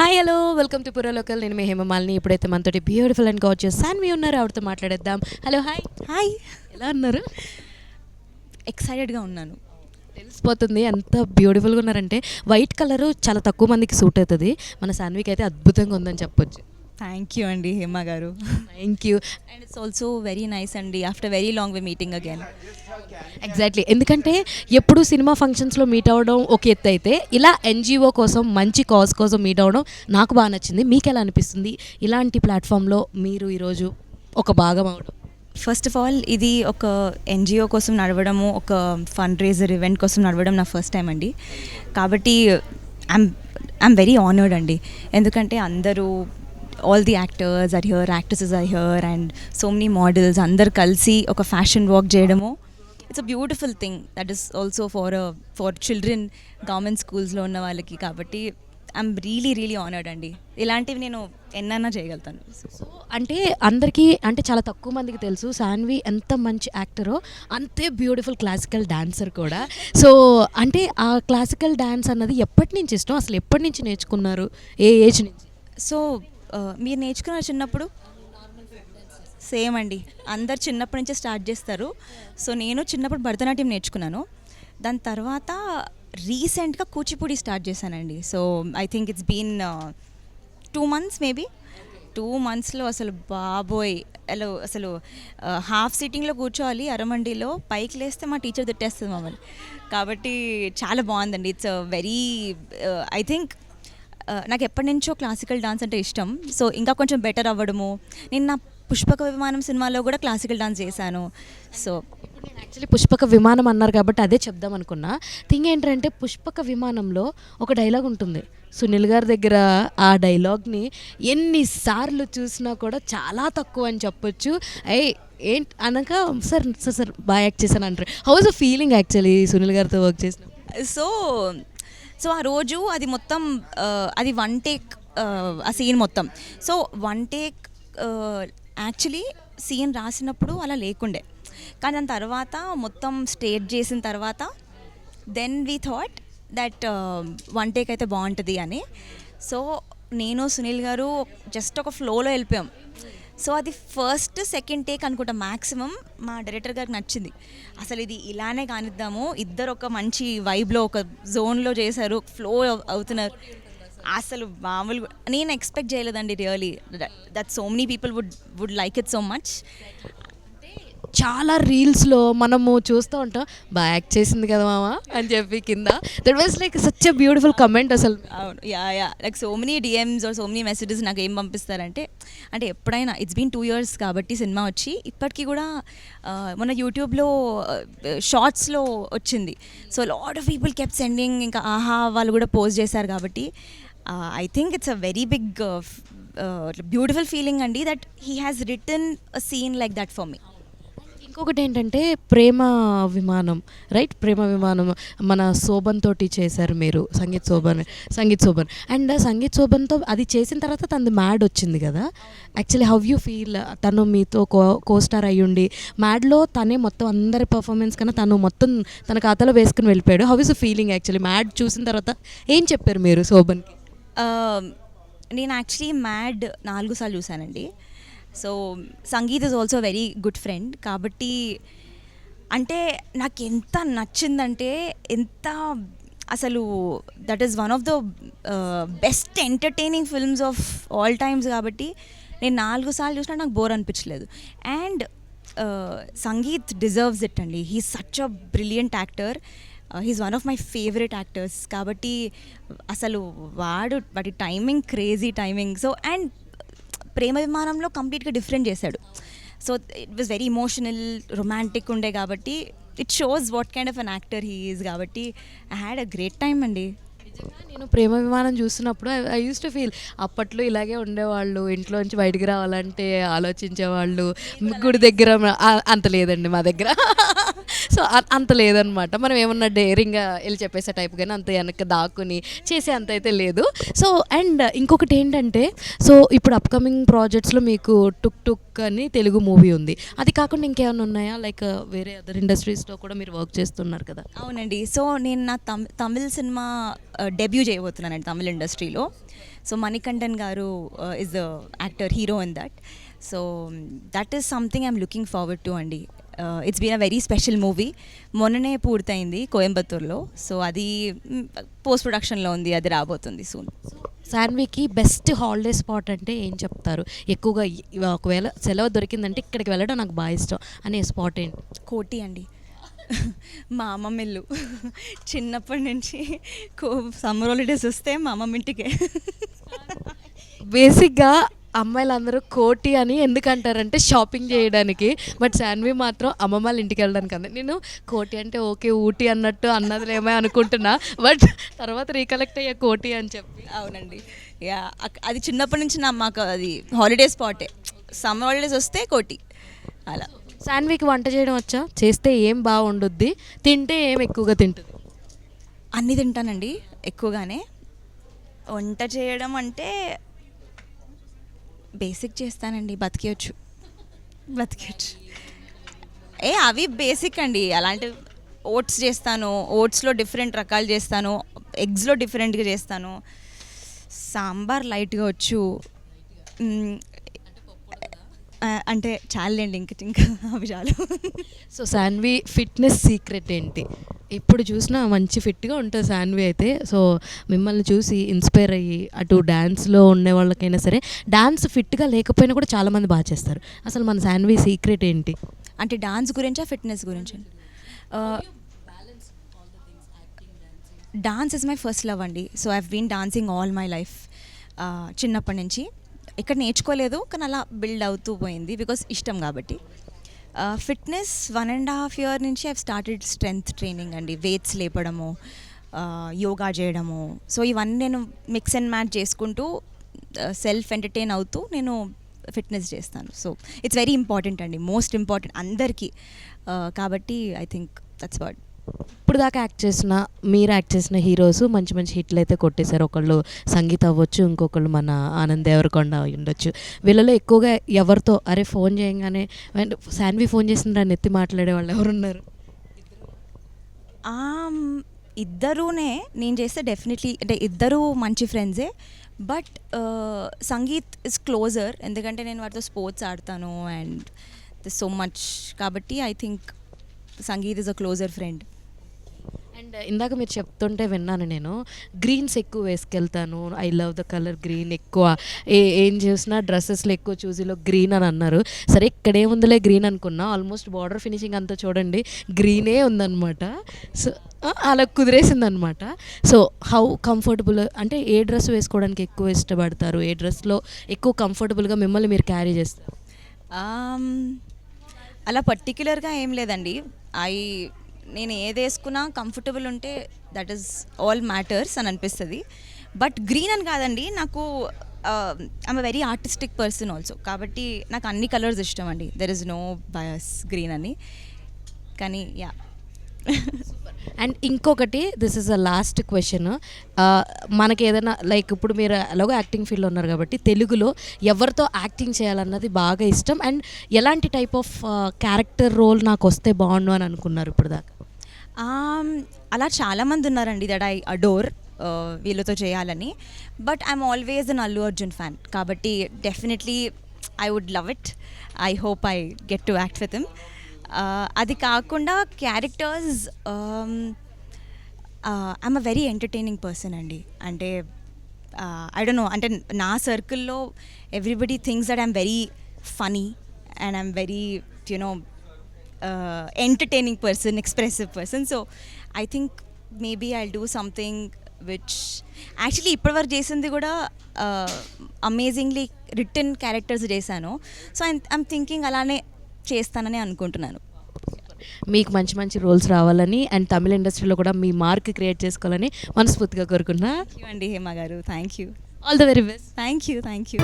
Hi hello welcome to పురలోకల్. నేను మీ హేమమాలిని. ఇప్పుడైతే మనతోటి బ్యూటిఫుల్ అండ్ గార్జియస్ సాన్వి ఉన్నారు, ఆవిడతో మాట్లాడేద్దాం. Hello hi. హాయ్, ఎలా ఉన్నారు? ఎక్సైటెడ్గా ఉన్నాను. తెలిసిపోతుంది ఎంత బ్యూటిఫుల్గా ఉన్నారంటే. వైట్ కలరు చాలా తక్కువ మందికి సూట్ అవుతుంది. మన సాన్వికి అయితే అద్భుతంగా ఉందని చెప్పొచ్చు. థ్యాంక్ యూ అండి హేమ గారు. Thank you. And it's also very nice అండి, ఆఫ్టర్ వెరీ లాంగ్ వి మీటింగ్ అగైన్. ఎగ్జాక్ట్లీ, ఎందుకంటే ఎప్పుడు సినిమా ఫంక్షన్స్లో మీట్ అవ్వడం ఒక ఎత్తు అయితే, ఇలా ఎన్జిఓ కోసం మంచి కాజ్ కోసం మీట్ అవ్వడం నాకు బాగా నచ్చింది. మీకు ఎలా అనిపిస్తుంది ఇలాంటి ప్లాట్ఫామ్లో మీరు ఈరోజు ఒక భాగం అవడం? ఫస్ట్ ఆఫ్ ఆల్ ఇది ఒక ఎన్జిఓ కోసం నడవడము, ఒక ఫండ్ రేజర్ ఈవెంట్ కోసం నడవడం నా ఫస్ట్ టైం అండి. కాబట్టి ఐఎమ్ వెరీ ఆనర్డ్ అండి. ఎందుకంటే అందరూ all the actors are here, actresses are here and so many models అందరు కలిసి ఒక ఫ్యాషన్ వాక్ చేయడము. It's a beautiful thing that is also for children government స్కూల్స్లో ఉన్న వాళ్ళకి. కాబట్టి ఐఎమ్ రియలీ ఆనర్డ్ అండి. ఇలాంటివి నేను ఎన్నైనా చేయగలుగుతాను. సో అంటే అందరికీ, అంటే చాలా తక్కువ మందికి తెలుసు సాన్వి ఎంత మంచి యాక్టరో అంతే బ్యూటిఫుల్ క్లాసికల్ డాన్సర్ కూడా. సో అంటే ఆ క్లాసికల్ డాన్స్ అన్నది ఎప్పటి నుంచి ఇష్టం, అసలు ఎప్పటి నుంచి నేర్చుకున్నారు, ఏ ఏజ్ నుంచి? సో మీరు నేర్చుకున్నారు చిన్నప్పుడు? సేమ్ అండి, అందరు చిన్నప్పటి నుంచే స్టార్ట్ చేస్తారు. సో నేను చిన్నప్పుడు భరతనాట్యం నేర్చుకున్నాను. దాని తర్వాత రీసెంట్గా కూచిపూడి స్టార్ట్ చేశానండి. So I think it's been 2 months maybe. 2 monthsలో అసలు బాబోయ్, అసలు హాఫ్ సిట్టింగ్లో కూర్చోవాలి అరమండిలో, పైకి లేస్తే మా టీచర్ తిట్టేస్తుంది మమ్మల్ని. కాబట్టి చాలా బాగుందండి. ఇట్స్ వెరీ ఐ థింక్ నాకు ఎప్పటి నుంచో క్లాసికల్ డాన్స్ అంటే ఇష్టం. సో ఇంకా కొంచెం బెటర్ అవ్వడము. నేను నా పుష్పక విమానం సినిమాలో కూడా క్లాసికల్ డాన్స్ చేశాను. సో నేను యాక్చువల్లీ పుష్పక విమానం అన్నారు కాబట్టి అదే చెప్దాం అనుకున్నా. థింగ్ ఏంటంటే పుష్పక విమానంలో ఒక డైలాగ్ ఉంటుంది సునీల్ గారి దగ్గర. ఆ డైలాగ్ని ఎన్నిసార్లు చూసినా కూడా చాలా తక్కువ అని చెప్పొచ్చు. ఏంటి అనక సార్ సార్ సార్ బాగా యాక్ట్ చేశాను అంటారు. How was a feeling actually Sunil గారితో వర్క్ చేసిన? సో ఆ రోజు అది మొత్తం అది 1 take ఆ సీన్ మొత్తం. సో 1 take యాక్చువల్లీ సీన్ రాసినప్పుడు అలా లేకుండే, కానీ దాని తర్వాత మొత్తం స్టేట్ చేసిన తర్వాత then we thought that 1 take అయితే బాగుంటుంది అని. సో నేను సునీల్ గారు జస్ట్ ఒక ఫ్లోలో వెళ్ళిపోయాం. సో అది ఫస్ట్ సెకండ్ టేక్ అనుకుంటా మ్యాక్సిమం. మా డైరెక్టర్ గారికి నచ్చింది, అసలు ఇది ఇలానే కానిద్దాము, ఇద్దరు ఒక మంచి వైబ్లో ఒక జోన్లో చేశారు, ఫ్లో అవుతున్నారు. అసలు మామూలు నేను ఎక్స్పెక్ట్ చేయలేదండి really that so many people would like it so much. చాలా రీల్స్లో మనము చూస్తూ ఉంటాం, బాగా యాక్ట్ చేసింది కదా మామ అని చెప్పి కింద. That was like such a beautiful comment అసలు. అవును, ya like so many DMs are so many messages నాకు ఏం పంపిస్తారంటే, అంటే ఎప్పుడైనా ఇట్స్ బీన్ 2 years కాబట్టి సినిమా వచ్చి ఇప్పటికీ కూడా మన యూట్యూబ్లో షార్ట్స్లో వచ్చింది. So lot of people kept sending, ఇంకా ఆహా వాళ్ళు కూడా పోస్ట్ చేశారు. కాబట్టి I think it's a very big beautiful feeling అండి that he has written a scene like that for me. ఇంకొకటి ఏంటంటే ప్రేమ విమానం, రైట్? ప్రేమ విమానం మన శోభన్ తోటి చేశారు మీరు, సంగీత్ శోభన్ అండ్ సంగీత్ శోభన్తో అది చేసిన తర్వాత తనది మ్యాడ్ వచ్చింది కదా. Actually how you feel? తను మీతో కోస్టార్ అయ్యుండి మ్యాడ్లో తనే మొత్తం అందరి పర్ఫార్మెన్స్ కన్నా తను మొత్తం తన ఖాతాలో వేసుకుని వెళ్ళిపోయాడు. How is the feeling actually mad చూసిన తర్వాత? ఏం చెప్పారు మీరు శోభన్కి? నేను యాక్చువల్లీ మ్యాడ్ 4 సార్లు చూశానండి. So Sangeeth is also very good friend. కాబట్టి అంటే నాకు ఎంత నచ్చిందంటే, ఎంత అసలు that is one of the best entertaining films of all times. కాబట్టి నేను 4 సార్లు చూసినా నాకు బోర్ అనిపించలేదు. అండ్ సంగీత్ డిజర్వ్స్ ఇట్ అండి. He's such a brilliant actor. He's one of my favourite actors. కాబట్టి అసలు వాటి timing, crazy timing. So and ప్రేమ విమానంలో కంప్లీట్గా డిఫరెంట్ చేశాడు. So it was very emotional, romantic ఉండే. కాబట్టి it shows what kind of an actor he is. కాబట్టి I had a great time అండి. నేను ప్రేమ విమానం చూస్తున్నప్పుడు ఐ యూస్ టు ఫీల్ అప్పట్లో ఇలాగే ఉండేవాళ్ళు, ఇంట్లోంచి బయటికి రావాలంటే ఆలోచించేవాళ్ళు, గుడి దగ్గర అంత లేదండి మా దగ్గర. సో అంత లేదనమాట. మనం ఏమన్నా డేరింగ్గా వెళ్ళి చెప్పేసే టైప్, కానీ అంత వెనక్కి దాక్కుని చేసే అంత అయితే లేదు. సో అండ్ ఇంకొకటి ఏంటంటే, సో ఇప్పుడు అప్కమింగ్ ప్రాజెక్ట్స్లో మీకు టుక్ టుక్ అని తెలుగు మూవీ ఉంది, అది కాకుండా ఇంకేమైనా ఉన్నాయా? లైక్ వేరే అదర్ ఇండస్ట్రీస్లో కూడా మీరు వర్క్ చేస్తున్నారు కదా? అవునండి. సో నేను నా తమిళ్ సినిమా డెబ్యూ చేయబోతున్నానండి తమిళ ఇండస్ట్రీలో. సో మణికంఠన్ గారు is the actor hero in that. So that is something I'm looking forward to అండి. It's been a very special movie. మొన్ననే పూర్తయింది కోయంబత్తూర్లో. సో అది పోస్ట్ ప్రొడక్షన్లో ఉంది, అది రాబోతుంది సూన్. శాన్వికి బెస్ట్ హాలిడే స్పాట్ అంటే ఏం చెప్తారు? ఎక్కువగా ఒకవేళ సెలవు దొరికిందంటే ఇక్కడికి వెళ్ళడం నాకు బాగా ఇష్టం అనే స్పాట్ ఏంటి? కోటి అండి. మా అమ్మమ్మ ఇల్లు. చిన్నప్పటి నుంచి సమ్మర్ హాలిడేస్ వస్తే మా అమ్మమ్మ ఇంటికే. బేసిక్గా అమ్మాయిలందరూ కోటి అని ఎందుకంటారంటే షాపింగ్ చేయడానికి, బట్ శాన్వి మాత్రం అమ్మమ్మ వాళ్ళ ఇంటికి వెళ్ళడానికి అంది. నేను కోటి అంటే ఓకే ఊటీ అన్నట్టు అన్నదిలేమో అనుకుంటున్నా, బట్ తర్వాత రీకలెక్ట్ అయ్యే కోటి అని చెప్పి. అవునండి, యా అది చిన్నప్పటి నుంచి మాకు అది హాలిడే స్పాటే. సమ్మర్ హాలిడేస్ వస్తే కోటి అలా. శాన్వికి వంట చేయడం వచ్చా? చేస్తే ఏం బాగుండుద్ది? తింటే ఏం ఎక్కువగా తింటుంది? అన్నీ తింటానండి ఎక్కువగానే. వంట చేయడం అంటే బేసిక్ చేస్తానండి, బతికేయచ్చు. అవి బేసిక్ అండి. అలాంటి ఓట్స్ చేస్తాను, ఓట్స్లో డిఫరెంట్ రకాలు చేస్తాను, ఎగ్స్లో డిఫరెంట్గా చేస్తాను, సాంబార్ లైట్గా వచ్చు. అంటే చాలండి, ఇంకా అవి చాలు. సో శాన్వి ఫిట్నెస్ సీక్రెట్ ఏంటి? ఇప్పుడు చూసినా మంచి ఫిట్గా ఉంటుంది శాన్వి అయితే. సో మిమ్మల్ని చూసి ఇన్స్పైర్ అయ్యి అటు డ్యాన్స్లో ఉండే వాళ్ళకైనా సరే, డ్యాన్స్ ఫిట్గా లేకపోయినా కూడా చాలామంది బాగా చేస్తారు. అసలు మన శాన్వి సీక్రెట్ ఏంటి? అంటే డాన్స్ గురించా ఫిట్నెస్ గురించి? Dance is my first love అండి. So I have been dancing all my life. చిన్నప్పటి నుంచి ఇక్కడ నేర్చుకోలేదు, కానీ అలా బిల్డ్ అవుతూ పోయింది బికాస్ ఇష్టం కాబట్టి. ఫిట్నెస్ 1.5 year నుంచి ఐవ్ స్టార్టెడ్ స్ట్రెంగ్త్ ట్రైనింగ్ అండి. వెయిట్స్ లేపడము, యోగా చేయడము. సో ఇవన్నీ నేను మిక్స్ అండ్ మ్యాచ్ చేసుకుంటూ సెల్ఫ్ ఎంటర్టైన్ అవుతూ నేను ఫిట్నెస్ చేస్తాను. సో ఇట్స్ వెరీ ఇంపార్టెంట్ అండి, మోస్ట్ ఇంపార్టెంట్ అందరికీ. కాబట్టి ఐ థింక్ దట్స్ వాట్. ఇప్పుడు దాకా మీరు యాక్ట్ చేసిన హీరోస్ మంచి మంచి హిట్లు అయితే కొట్టేశారు. ఒకళ్ళు సంగీత అవ్వచ్చు, ఇంకొకళ్ళు మన ఆనంద్ దేవరకొండ అయి ఉండొచ్చు. వీళ్ళలో ఎక్కువగా ఎవరితో అరే ఫోన్ చేయగానే శాన్వి ఫోన్ చేసిండ్రా ఎత్తి మాట్లాడే వాళ్ళు ఎవరున్నారు? ఇద్దరునే నేను చేస్తే డెఫినెట్లీ, అంటే ఇద్దరు మంచి ఫ్రెండ్సే. బట్ సంగీత్ ఇస్ క్లోజర్, ఎందుకంటే నేను వాటితో స్పోర్ట్స్ ఆడతాను అండ్ దిస్ సో మచ్. కాబట్టి I think Sangeeth is a closer friend. And ఇందాక మీరు చెప్తుంటే విన్నాను నేను, గ్రీన్స్ ఎక్కువ వేసుకెళ్తాను, I love the colour green ఎక్కువ, ఏం చేసినా డ్రెస్సెస్లో ఎక్కువ చూసిలో గ్రీన్ అని అన్నారు. సరే ఇక్కడేముందిలే గ్రీన్ అనుకున్నా, ఆల్మోస్ట్ బార్డర్ ఫినిషింగ్ అంతా చూడండి గ్రీనే ఉందన్నమాట. సో అలా కుదిరేసిందనమాట. సో హౌ కంఫర్టబుల్, అంటే ఏ డ్రెస్ వేసుకోవడానికి ఎక్కువ ఇష్టపడతారు? ఏ డ్రెస్లో ఎక్కువ కంఫర్టబుల్గా మిమ్మల్ని మీరు క్యారీ చేస్తారు? అలా పర్టిక్యులర్గా ఏం లేదండి. నేను ఏది వేసుకున్నా కంఫర్టబుల్ ఉంటే దట్ ఈస్ ఆల్ మ్యాటర్స్ అని అనిపిస్తుంది. బట్ గ్రీన్ అని కాదండి, నాకు I'm a very artistic person also. కాబట్టి నాకు అన్ని కలర్స్ ఇష్టం అండి. There is no bias green అని. కానీ యా. అండ్ ఇంకొకటి, this is a last question. మనకి ఏదైనా లైక్ ఇప్పుడు మీరు ఎలాగో యాక్టింగ్ ఫీల్డ్లో ఉన్నారు కాబట్టి తెలుగులో ఎవరితో యాక్టింగ్ చేయాలన్నది బాగా ఇష్టం, అండ్ ఎలాంటి టైప్ ఆఫ్ క్యారెక్టర్ రోల్ నాకు వస్తే బాగుండు అని అనుకున్నారు ఇప్పుడు దాకా? అలా చాలామంది ఉన్నారండి దట్ ఐ అడోర్, వీళ్ళతో చేయాలని. But I'm always an Allu Arjun fan. కాబట్టి definitely I would love it. I hope I get to act with him. అది కాకుండా characters, I'm a very entertaining person అండి. అంటే ఐ డోంట్ నో, అంటే నా సర్కిల్లో everybody thinks that I'm very funny and I'm very you know entertaining person, expressive person. So I think maybe I'll do something which actually ఇప్పటివరకు చేసింది కూడా amazingly return characters చేశాను. So I'm thinking అలానే చేస్తానని అనుకుంటున్నాను. మీకు మంచి మంచి రోల్స్ రావాలని అండ్ తమిళ ఇండస్ట్రీలో కూడా మీ మార్క్ క్రియేట్ చేసుకోవాలని మనస్ఫూర్తిగా కోరుకున్నా. థ్యాంక్ యూ అండి హేమ గారు, thank you. All the very best. Thank you.